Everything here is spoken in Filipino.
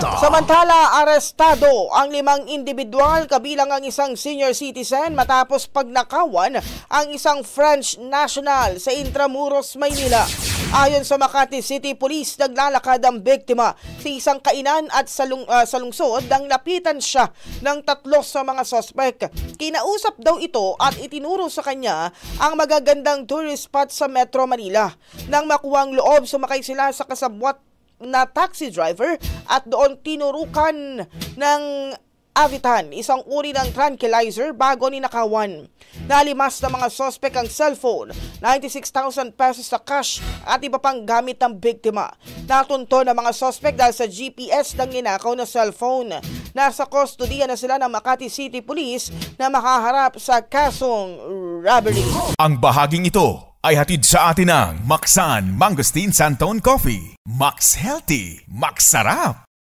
Samantala, arestado ang 5 individual kabilang ang isang senior citizen matapos pagnakawan ang isang French national sa Intramuros, Maynila. Ayon sa Makati City Police, naglalakad ang biktima sa isang kainan at sa lungsod nang lapitan siya ng 3 sa mga sospek. Kinausap daw ito at itinuro sa kanya ang magagandang tourist spot sa Metro Manila. Nang makuwang loob, sumakay sila sa kasabwat na taxi driver at doon tinurukan ng Avitan, isang uri ng tranquilizer, bago ninakawan. Nalimas ng mga sospek ang cellphone, 96,000 pesos sa cash at iba pang gamit ng biktima. Natunto ng mga sospek dahil sa GPS ng ninakaw na cellphone. Nasa kustodiya na sila ng Makati City Police na makaharap sa kasong robbery. Ang bahaging ito ay hatid sa atin ng Maxan Mangosteen Santon Coffee. Max Healthy, Max Sarap.